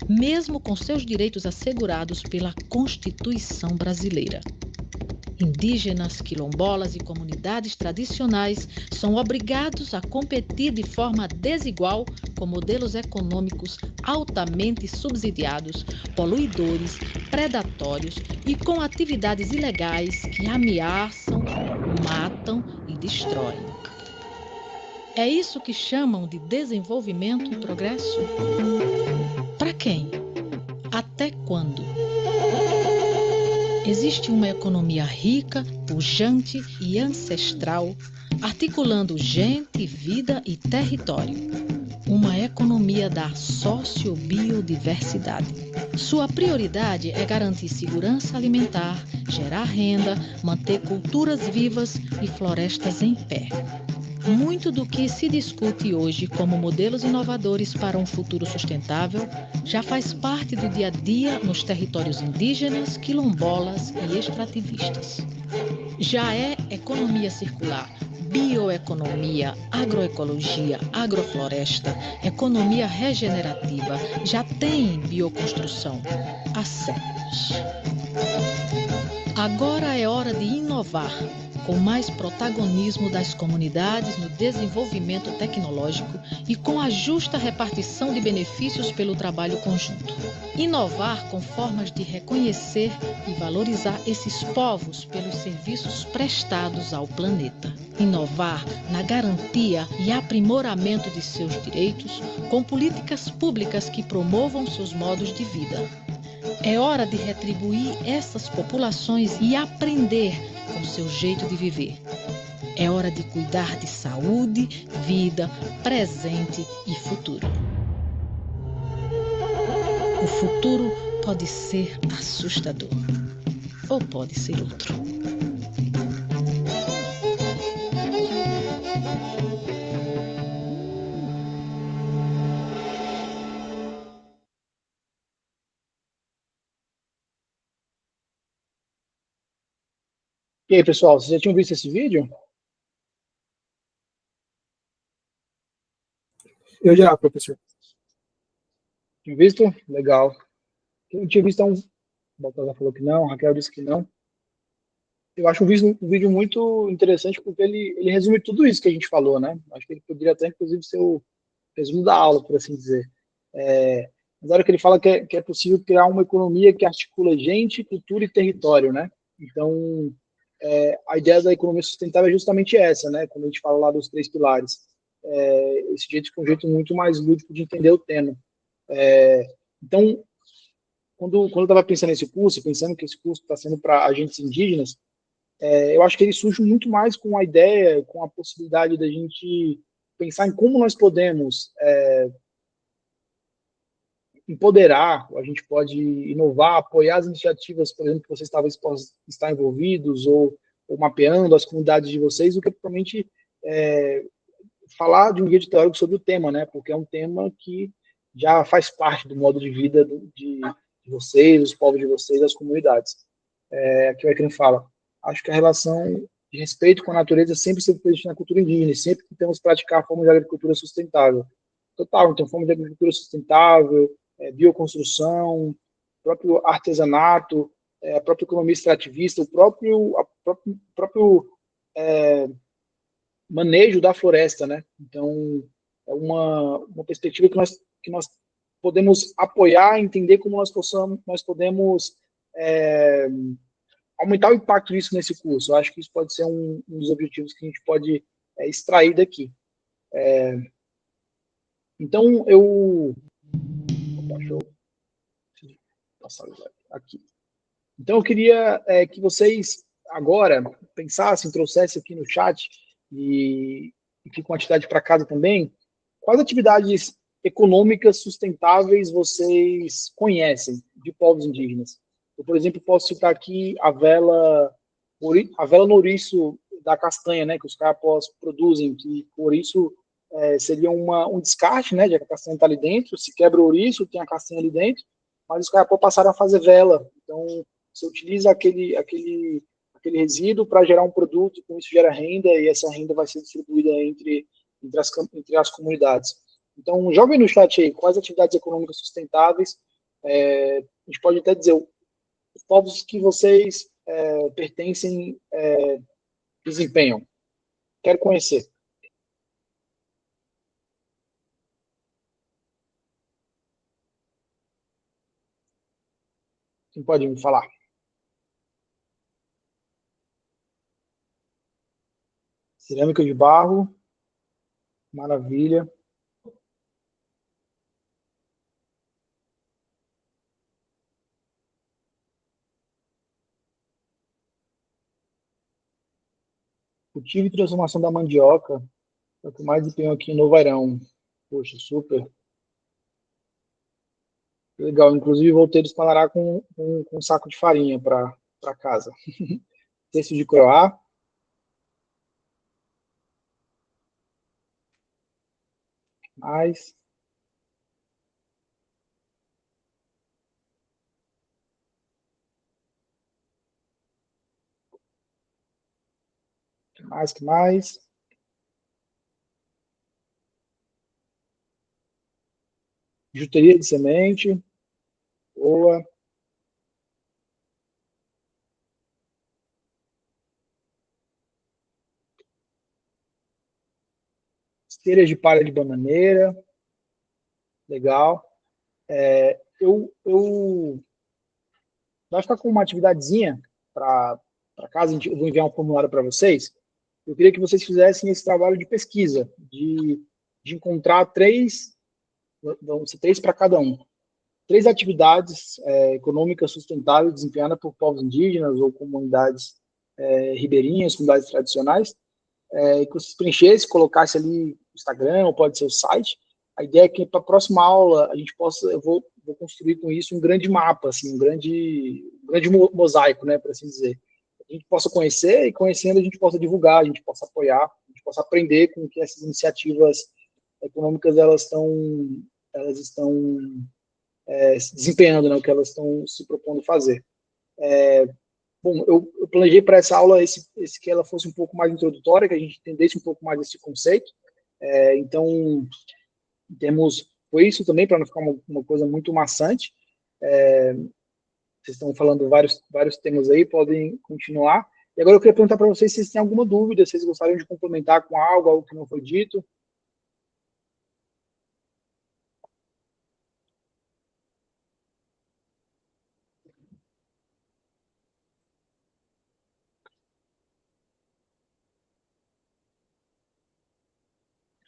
mesmo com seus direitos assegurados pela Constituição brasileira. Indígenas, quilombolas e comunidades tradicionais são obrigados a competir de forma desigual com modelos econômicos altamente subsidiados, poluidores, predatórios e com atividades ilegais que ameaçam, matam e destroem. É isso que chamam de desenvolvimento e progresso? Para quem? Até quando? Existe uma economia rica, pujante e ancestral, articulando gente, vida e território. Uma economia da sociobiodiversidade. Sua prioridade é garantir segurança alimentar, gerar renda, manter culturas vivas e florestas em pé. Muito do que se discute hoje como modelos inovadores para um futuro sustentável já faz parte do dia a dia nos territórios indígenas, quilombolas e extrativistas. Já é economia circular, bioeconomia, agroecologia, agrofloresta, economia regenerativa, já tem bioconstrução há séculos. Agora é hora de inovar, com mais protagonismo das comunidades no desenvolvimento tecnológico e com a justa repartição de benefícios pelo trabalho conjunto. Inovar com formas de reconhecer e valorizar esses povos pelos serviços prestados ao planeta. Inovar na garantia e aprimoramento de seus direitos com políticas públicas que promovam seus modos de vida. É hora de retribuir essas populações e aprender com seu jeito de viver. É hora de cuidar de saúde, vida, presente e futuro. O futuro pode ser assustador, ou pode ser outro. E aí, pessoal, vocês já tinham visto esse vídeo? Eu já, professor. Tinha visto? Legal. Eu tinha visto um... O Baltazar falou que não, a Raquel disse que não. Eu acho um vídeo muito interessante porque ele resume tudo isso que a gente falou, né? Acho que ele poderia até, inclusive, ser o resumo da aula, por assim dizer. Mas a hora que ele fala que é possível criar uma economia que articula gente, cultura e território, né? Então, a ideia da economia sustentável é justamente essa, né? Quando a gente fala lá dos 3 pilares. Esse jeito é um jeito muito mais lúdico de entender o tema. Então, quando eu estava pensando nesse curso, pensando que esse curso está sendo para agentes indígenas, eu acho que ele surge muito mais com a ideia, com a possibilidade da gente pensar em como nós podemos empoderar, a gente pode inovar, apoiar as iniciativas, por exemplo, que vocês talvez possam estar envolvidos, ou mapeando as comunidades de vocês, do que provavelmente falar de um guia teórico sobre o tema, né? Porque é um tema que já faz parte do modo de vida de vocês, dos povos de vocês, das comunidades. Aqui o Ekran fala, acho que a relação de respeito com a natureza sempre esteve presente na cultura indígena, sempre que temos que praticar formas de agricultura sustentável. Total, então formas de agricultura sustentável, bioconstrução, próprio artesanato, a própria economia extrativista, o próprio manejo da floresta, né? Então, é uma perspectiva que nós podemos apoiar, entender como nós podemos aumentar o impacto disso nesse curso. Eu acho que isso pode ser um dos objetivos que a gente pode extrair daqui. Então, deixa eu passar aqui. Então, eu queria que vocês agora pensassem, trouxessem aqui no chat e fiquem com atividade para casa também, quais atividades econômicas sustentáveis vocês conhecem de povos indígenas? Eu, por exemplo, posso citar aqui a vela no ouriço da castanha, né, que os carapós produzem, que o ouriço seria um descarte, né, já que a castanha está ali dentro, se quebra o ouriço, tem a castanha ali dentro, mas os carapós passaram a fazer vela. Então, você utiliza aquele resíduo para gerar um produto, com isso gera renda, e essa renda vai ser distribuída entre as comunidades. Então, joguem no chat aí quais atividades econômicas sustentáveis, a gente pode até dizer os povos que vocês pertencem, desempenham. Quero conhecer. Quem pode me falar? Cerâmica de barro. Maravilha. Cultivo e transformação da mandioca. É o que mais empenho aqui em Novo Airão. Poxa, super. Legal. Inclusive, voltei do Espanará com um saco de farinha para casa. Texto de croá. Mais. Que mais? Juteria de semente. Boa. Esteiras de palha de bananeira. Legal. Vai ficar com uma atividadezinha para casa, eu vou enviar um formulário para vocês. Eu queria que vocês fizessem esse trabalho de pesquisa, de encontrar vão ser 3 para cada um. 3 atividades econômicas sustentáveis desempenhadas por povos indígenas ou comunidades ribeirinhas, comunidades tradicionais, que vocês preenchessem, colocassem ali no Instagram, ou pode ser o site. A ideia é que para a próxima aula a gente eu vou construir com isso um grande mapa, assim, um grande mosaico, né, para assim dizer. A gente possa conhecer, e conhecendo a gente possa divulgar, a gente possa apoiar, a gente possa aprender com que essas iniciativas econômicas elas estão se desempenhando, né, o que elas estão se propondo fazer. Bom, eu planejei para essa aula que ela fosse um pouco mais introdutória, que a gente entendesse um pouco mais esse conceito. Então, foi isso também, para não ficar uma coisa muito maçante. Vocês estão falando vários temas aí, podem continuar. E agora eu queria perguntar para vocês se vocês têm alguma dúvida, se vocês gostariam de complementar com algo que não foi dito.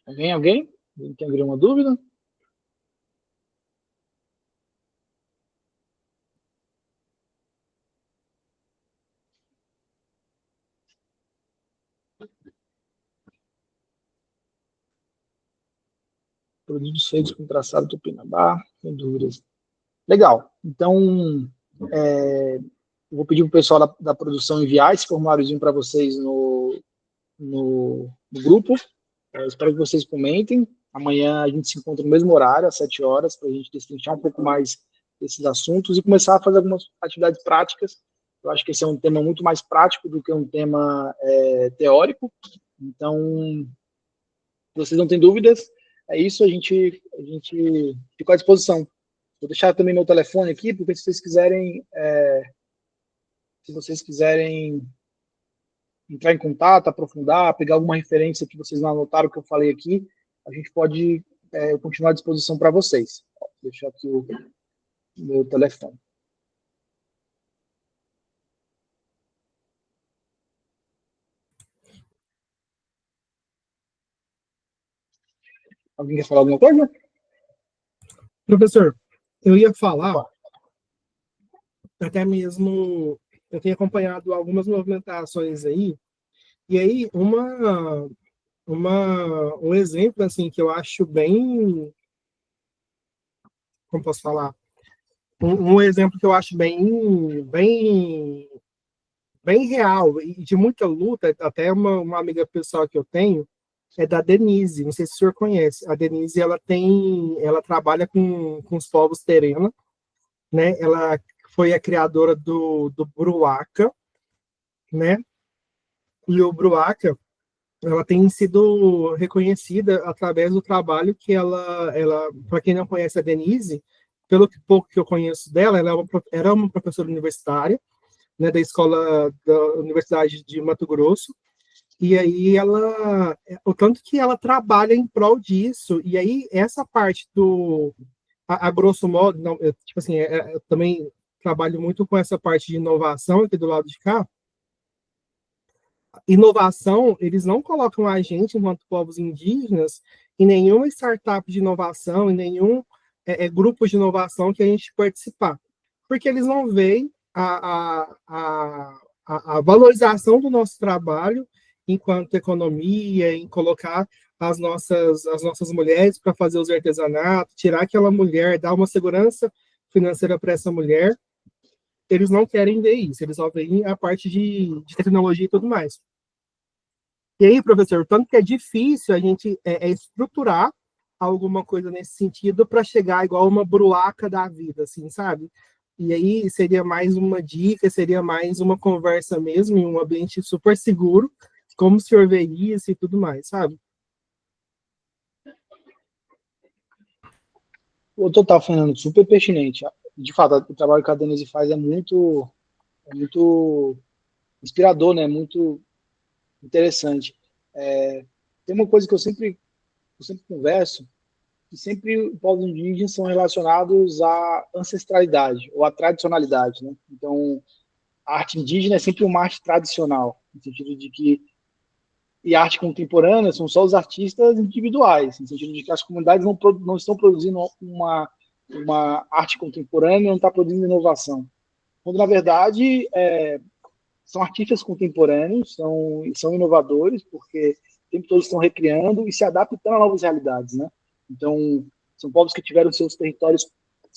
Alguém? Tem alguma dúvida? Produtos feitos com traçado Tupinambá, sem dúvidas. Legal. Então, eu vou pedir para o pessoal da produção enviar esse formuláriozinho para vocês no grupo. Espero que vocês comentem. Amanhã a gente se encontra no mesmo horário, às 7 horas, para a gente destrinchar um pouco mais desses assuntos e começar a fazer algumas atividades práticas. Eu acho que esse é um tema muito mais prático do que um tema teórico. Então, se vocês não têm dúvidas, é isso, a gente fica à disposição. Vou deixar também meu telefone aqui, porque se vocês quiserem entrar em contato, aprofundar, pegar alguma referência que vocês não anotaram que eu falei aqui, a gente pode continuar à disposição para vocês. Vou deixar aqui o meu telefone. Alguém quer falar alguma coisa? Professor, eu ia falar, até mesmo, eu tenho acompanhado algumas movimentações aí, e aí um exemplo, assim, que eu acho bem, como posso falar? Um exemplo que eu acho bem real e de muita luta, até uma amiga pessoal que eu tenho, é da Denise, não sei se o senhor conhece. A Denise, ela trabalha com os povos terena, né? Ela foi a criadora do Bruaca, né? E o Bruaca, ela tem sido reconhecida através do trabalho que para quem não conhece a Denise, pelo pouco que eu conheço dela, ela era uma professora universitária, né, da Universidade de Mato Grosso, e aí o tanto que ela trabalha em prol disso, e aí essa parte a grosso modo, não, tipo assim, eu também trabalho muito com essa parte de inovação aqui do lado de cá. Inovação, eles não colocam a gente, enquanto povos indígenas, em nenhuma startup de inovação, em nenhum grupo de inovação que a gente participar, porque eles não veem a valorização do nosso trabalho enquanto economia, em colocar as nossas mulheres para fazer os artesanatos, tirar aquela mulher, dar uma segurança financeira para essa mulher. Eles não querem ver isso, eles só veem a parte de tecnologia e tudo mais. E aí, professor, tanto que é difícil a gente estruturar alguma coisa nesse sentido para chegar igual uma bruaca da vida, assim, sabe? E aí seria mais uma dica, seria mais uma conversa mesmo, em um ambiente super seguro, como o senhor vê isso e tudo mais, sabe? O total, Fernando, super pertinente. De fato, o trabalho que a Denise faz é muito inspirador, né? Muito interessante. Tem uma coisa que eu sempre converso, que sempre povos indígenas são relacionados à ancestralidade ou à tradicionalidade, né? Então, a arte indígena é sempre uma arte tradicional, no sentido de que e arte contemporânea são só os artistas individuais, no sentido de que as comunidades não estão produzindo uma arte contemporânea, não está produzindo inovação. Quando, na verdade, são artistas contemporâneos, são inovadores, porque o tempo todo estão recriando e se adaptando a novas realidades, né? Então, são povos que tiveram seus territórios,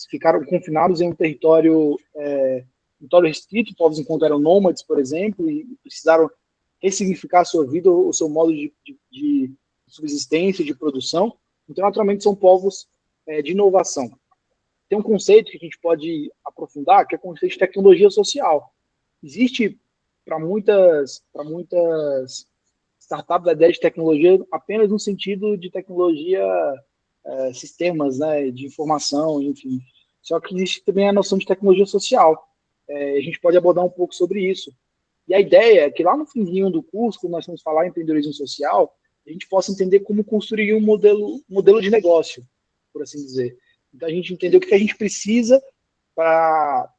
ficaram confinados em um território restrito, povos enquanto eram nômades, por exemplo, e precisaram ressignificar a sua vida, o seu modo de subsistência, de produção. Então, naturalmente, são povos de inovação. Tem um conceito que a gente pode aprofundar, que é o conceito de tecnologia social. existe para muitas startups a ideia de tecnologia apenas no sentido de tecnologia, sistemas, né, de informação, enfim. Só que existe também a noção de tecnologia social. A gente pode abordar um pouco sobre isso. E a ideia é que lá no finzinho do curso, quando nós vamos falar em empreendedorismo social, a gente possa entender como construir um modelo de negócio, por assim dizer. Então, a gente entender o que a gente precisa para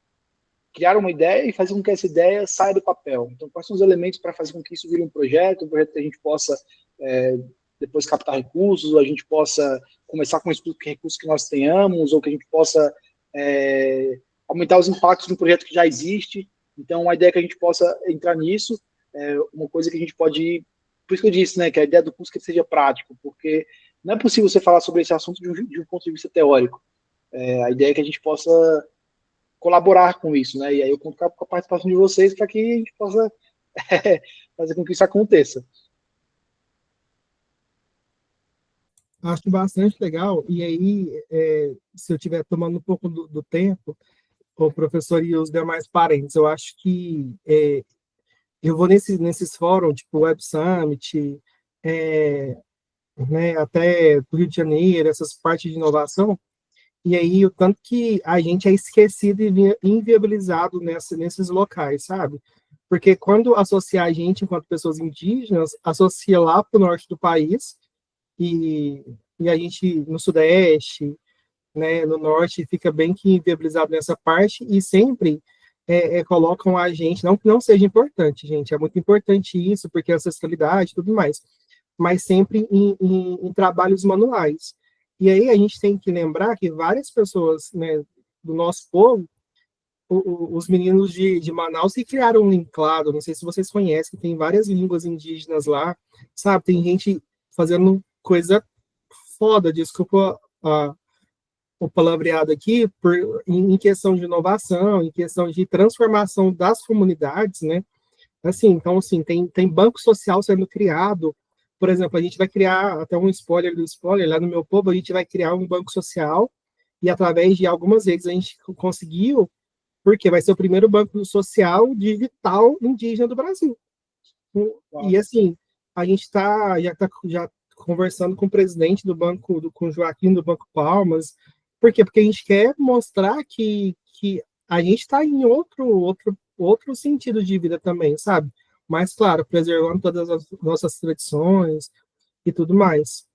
criar uma ideia e fazer com que essa ideia saia do papel. Então, quais são os elementos para fazer com que isso vire um projeto que a gente possa depois captar recursos, ou a gente possa começar com os recursos que nós tenhamos, ou que a gente possa aumentar os impactos de um projeto que já existe. Então, a ideia é que a gente possa entrar nisso, uma coisa que a gente pode... Por isso que eu disse, né, que a ideia do curso é que seja prático, porque não é possível você falar sobre esse assunto de um ponto de vista teórico. A ideia é que a gente possa colaborar com isso, né? E aí eu conto com a participação de vocês para que a gente possa fazer com que isso aconteça. Acho bastante legal. E aí, se eu estiver tomando um pouco do tempo, o professor e os demais parentes, eu acho que eu vou nesses fóruns, tipo Web Summit, né, até do Rio de Janeiro, essas partes de inovação, e aí o tanto que a gente é esquecido e inviabilizado nesses locais, sabe? Porque quando associa a gente, enquanto pessoas indígenas, associa lá para o norte do país, e a gente no sudeste, né, no norte, fica bem que inviabilizado nessa parte, e sempre colocam a gente, não que não seja importante, gente, é muito importante isso, porque a ancestralidade e tudo mais, mas sempre em trabalhos manuais. E aí a gente tem que lembrar que várias pessoas, né, do nosso povo, os meninos de Manaus que criaram um linclado, não sei se vocês conhecem, tem várias línguas indígenas lá, sabe? Tem gente fazendo coisa foda, desculpa o palavreado aqui, em questão de inovação, em questão de transformação das comunidades, né? Assim, então, assim, tem banco social sendo criado. Por exemplo, a gente vai criar, até um spoiler do spoiler, lá no meu povo, a gente vai criar um banco social, e através de algumas redes a gente conseguiu, porque vai ser o primeiro banco social digital indígena do Brasil. E assim, a gente já conversando com o presidente do banco, com o Joaquim do Banco Palmas. Por quê? Porque a gente quer mostrar que a gente está em outro sentido de vida também, sabe? Mas, claro, preservando todas as nossas tradições e tudo mais.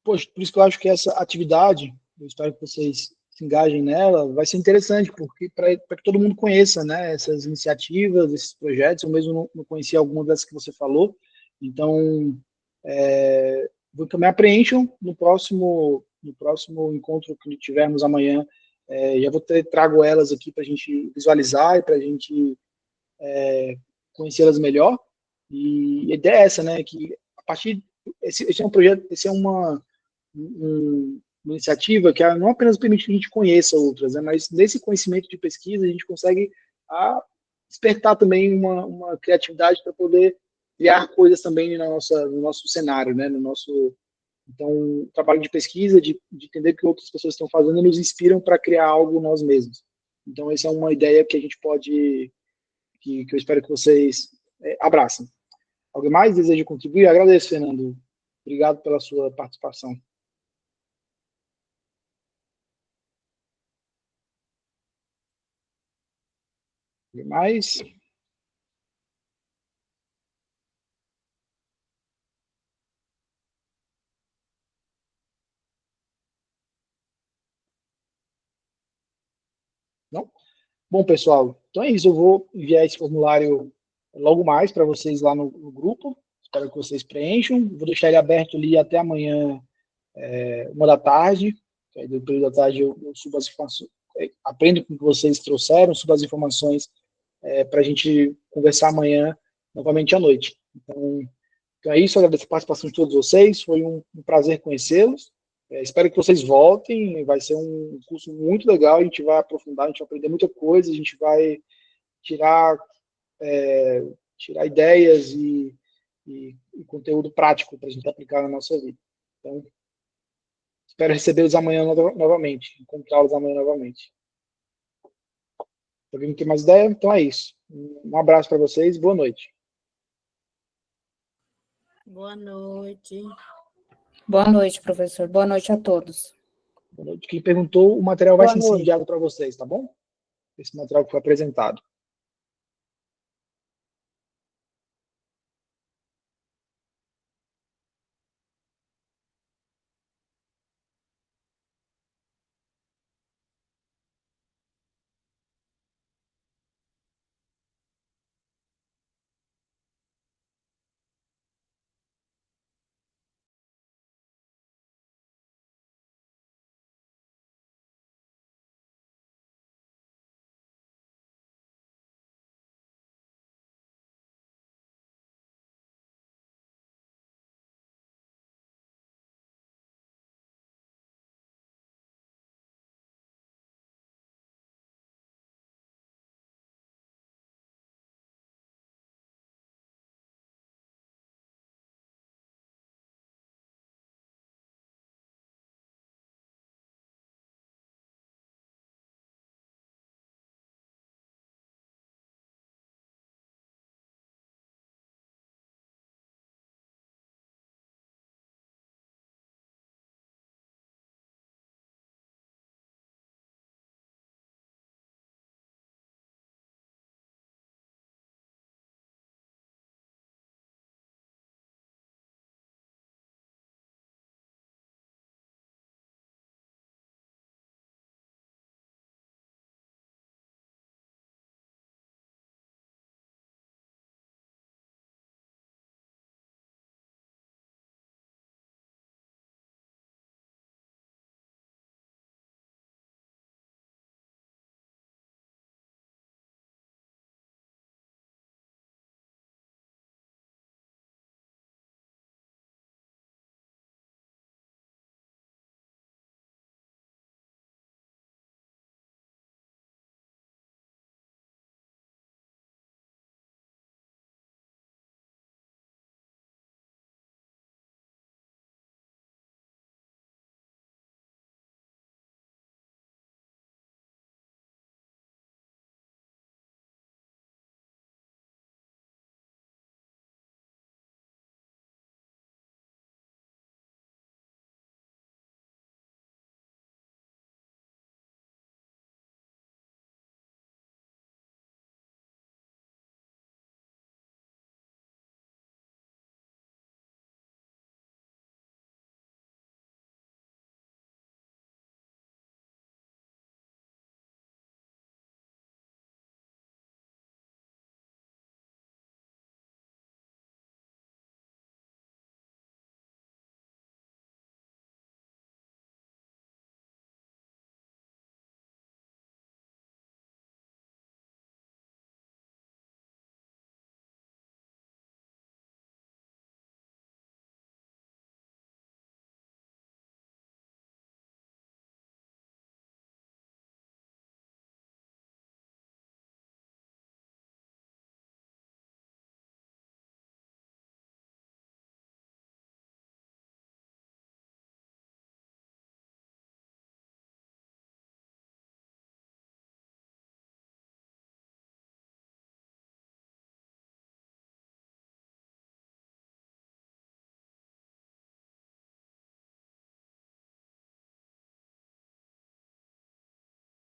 Poxa, por isso que eu acho que essa atividade, eu espero que vocês se engajem nela, vai ser interessante, porque para que todo mundo conheça, né, essas iniciativas, esses projetos. Eu mesmo não conhecia algumas dessas que você falou, então vou que me apreendam no próximo encontro que tivermos amanhã. Já trago elas aqui para a gente visualizar e para a gente conhecê-las melhor. E a ideia é essa, né, que a partir esse é um projeto, uma iniciativa que não apenas permite que a gente conheça outras, né, mas nesse conhecimento de pesquisa a gente consegue despertar também uma criatividade para poder criar coisas também no nosso cenário, né, então, o trabalho de pesquisa, de entender o que outras pessoas estão fazendo, nos inspiram para criar algo nós mesmos. Então, essa é uma ideia que a gente pode, que eu espero que vocês abracem. Alguém mais deseja contribuir? Agradeço, Fernando. Obrigado pela sua participação. Alguém mais? Não? Bom, pessoal, então é isso. Eu vou enviar esse formulário logo mais para vocês lá no grupo. Espero que vocês preencham. Vou deixar ele aberto ali até amanhã, 1h da tarde. Aí, do período da tarde, eu subo as informações, aprendo com o que vocês trouxeram, subo as informações para a gente conversar amanhã, novamente à noite. Então é isso. Agradeço a participação de todos vocês. Foi um prazer conhecê-los. Espero que vocês voltem. Vai ser um curso muito legal. A gente vai aprofundar, a gente vai aprender muita coisa, a gente vai tirar ideias e conteúdo prático para a gente aplicar na nossa vida. Então, espero recebê-los amanhã novamente, encontrá-los amanhã novamente. Alguém não tem mais ideia? Então é isso. Um abraço para vocês, boa noite. Boa noite. Boa noite, professor. Boa noite a todos. Boa noite. Quem perguntou, o material vai Boa ser noite. enviado para vocês, tá bom? Esse material que foi apresentado.